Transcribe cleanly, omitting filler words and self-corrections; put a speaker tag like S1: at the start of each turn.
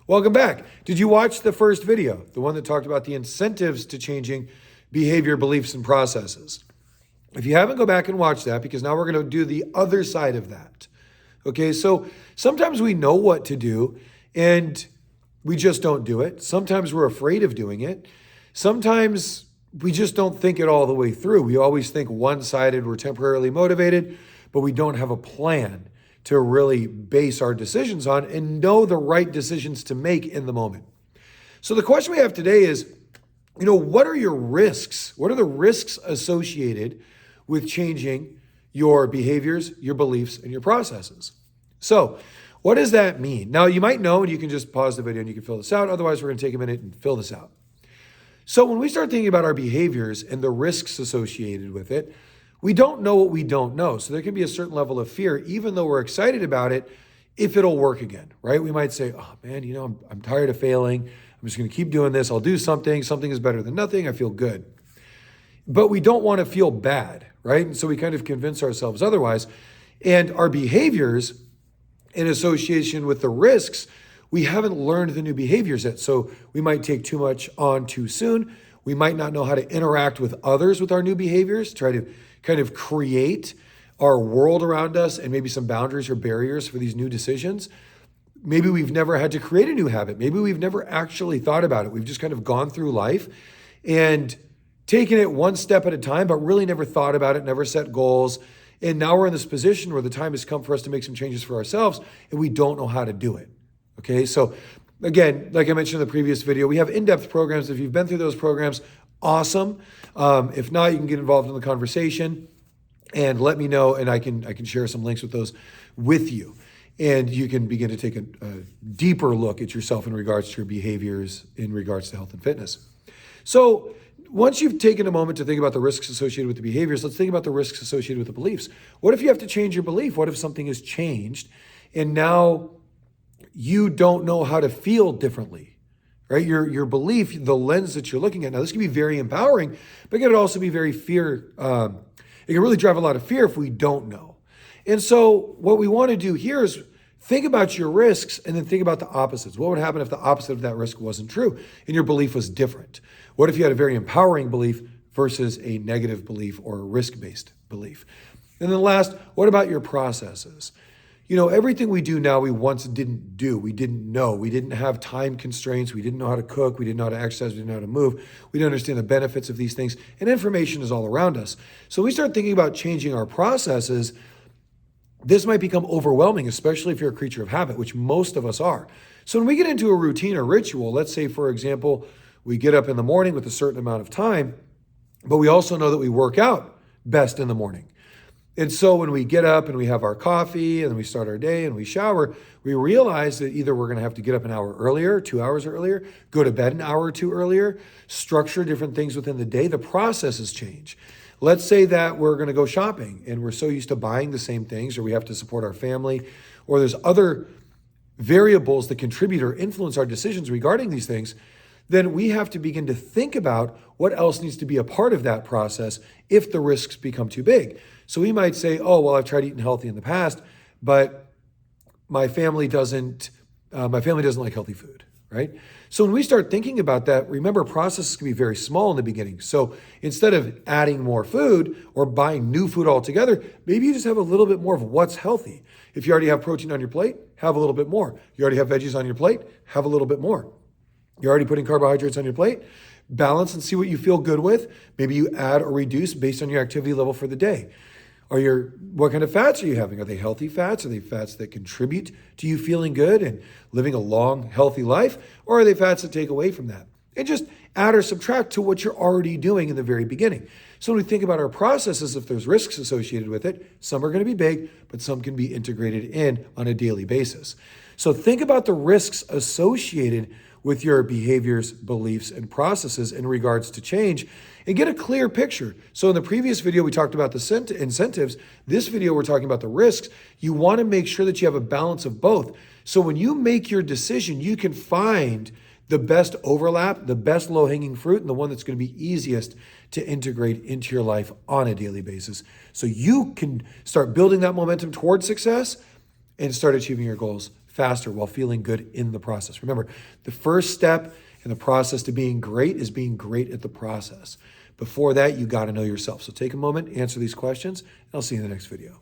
S1: Welcome back. Did you watch the first video, the one that talked about the incentives to changing behavior, beliefs, and processes? If you haven't, go back and watch that, because now we're going to do the other side of that. Okay, so sometimes we know what to do and we just don't do it. Sometimes we're afraid of doing it. Sometimes we just don't think it all the way through. We always think one-sided, we're temporarily motivated, but we don't have a plan to really base our decisions on and know the right decisions to make in the moment. So the question we have today is, what are your risks? What are the risks associated with changing your behaviors, your beliefs, and your processes? So what does that mean? Now, you might know, and you can just pause the video and you can fill this out. Otherwise, we're going to take a minute and fill this out. So when we start thinking about our behaviors and the risks associated with it, we don't know what we don't know. So there can be a certain level of fear, even though we're excited about it, if it'll work again, right? We might say, oh man, I'm tired of failing. I'm just going to keep doing this. I'll do something. Something is better than nothing. I feel good. But we don't want to feel bad, right? And so we kind of convince ourselves otherwise. And our behaviors in association with the risks, we haven't learned the new behaviors yet. So we might take too much on too soon. We might not know how to interact with others with our new behaviors, try to kind of create our world around us and maybe some boundaries or barriers for these new decisions. Maybe we've never had to create a new habit. Maybe we've never actually thought about it. We've just kind of gone through life and taken it one step at a time, but really never thought about it, never set goals. And now we're in this position where the time has come for us to make some changes for ourselves, and we don't know how to do it. Okay, so again, like I mentioned in the previous video, we have in-depth programs. If you've been through those programs, awesome. If not, you can get involved in the conversation and let me know, and I can share some links with those with you. And you can begin to take a deeper look at yourself in regards to your behaviors, in regards to health and fitness. So once you've taken a moment to think about the risks associated with the behaviors, let's think about the risks associated with the beliefs. What if you have to change your belief? What if something has changed and now you don't know how to feel differently, right? Your belief, the lens that you're looking at. Now, this can be very empowering, but it can also be very fear. It can really drive a lot of fear if we don't know. And so what we want to do here is think about your risks and then think about the opposites. What would happen if the opposite of that risk wasn't true and your belief was different? What if you had a very empowering belief versus a negative belief or a risk-based belief? And then last, what about your processes? Everything we do now, we once didn't do. We didn't know. We didn't have time constraints. We didn't know how to cook. We didn't know how to exercise. We didn't know how to move. We didn't understand the benefits of these things. And information is all around us. So we start thinking about changing our processes. This might become overwhelming, especially if you're a creature of habit, which most of us are. So when we get into a routine or ritual, let's say, for example, we get up in the morning with a certain amount of time, but we also know that we work out best in the morning. And so when we get up and we have our coffee and then we start our day and we shower, we realize that either we're going to have to get up an hour earlier, 2 hours earlier, go to bed an hour or two earlier, structure different things within the day. The processes change. Let's say that we're going to go shopping and we're so used to buying the same things, or we have to support our family, or there's other variables that contribute or influence our decisions regarding these things. Then we have to begin to think about what else needs to be a part of that process if the risks become too big. So we might say, oh, well, I've tried eating healthy in the past, but my family doesn't like healthy food, right? So when we start thinking about that, remember, processes can be very small in the beginning. So instead of adding more food or buying new food altogether, maybe you just have a little bit more of what's healthy. If you already have protein on your plate, have a little bit more. You already have veggies on your plate, have a little bit more. You're already putting carbohydrates on your plate, balance and see what you feel good with. Maybe you add or reduce based on your activity level for the day. What kind of fats are you having? Are they healthy fats? Are they fats that contribute to you feeling good and living a long, healthy life? Or are they fats that take away from that? And just add or subtract to what you're already doing in the very beginning. So when we think about our processes, if there's risks associated with it, some are going to be big, but some can be integrated in on a daily basis. So think about the risks associated with your behaviors, beliefs, and processes in regards to change, and get a clear picture. So in the previous video, we talked about the incentives. This video, we're talking about the risks. You want to make sure that you have a balance of both. So when you make your decision, you can find the best overlap, the best low-hanging fruit, and the one that's going to be easiest to integrate into your life on a daily basis. So you can start building that momentum towards success and start achieving your goals faster while feeling good in the process. Remember, the first step in the process to being great is being great at the process. Before that, you got to know yourself. So take a moment, answer these questions, and I'll see you in the next video.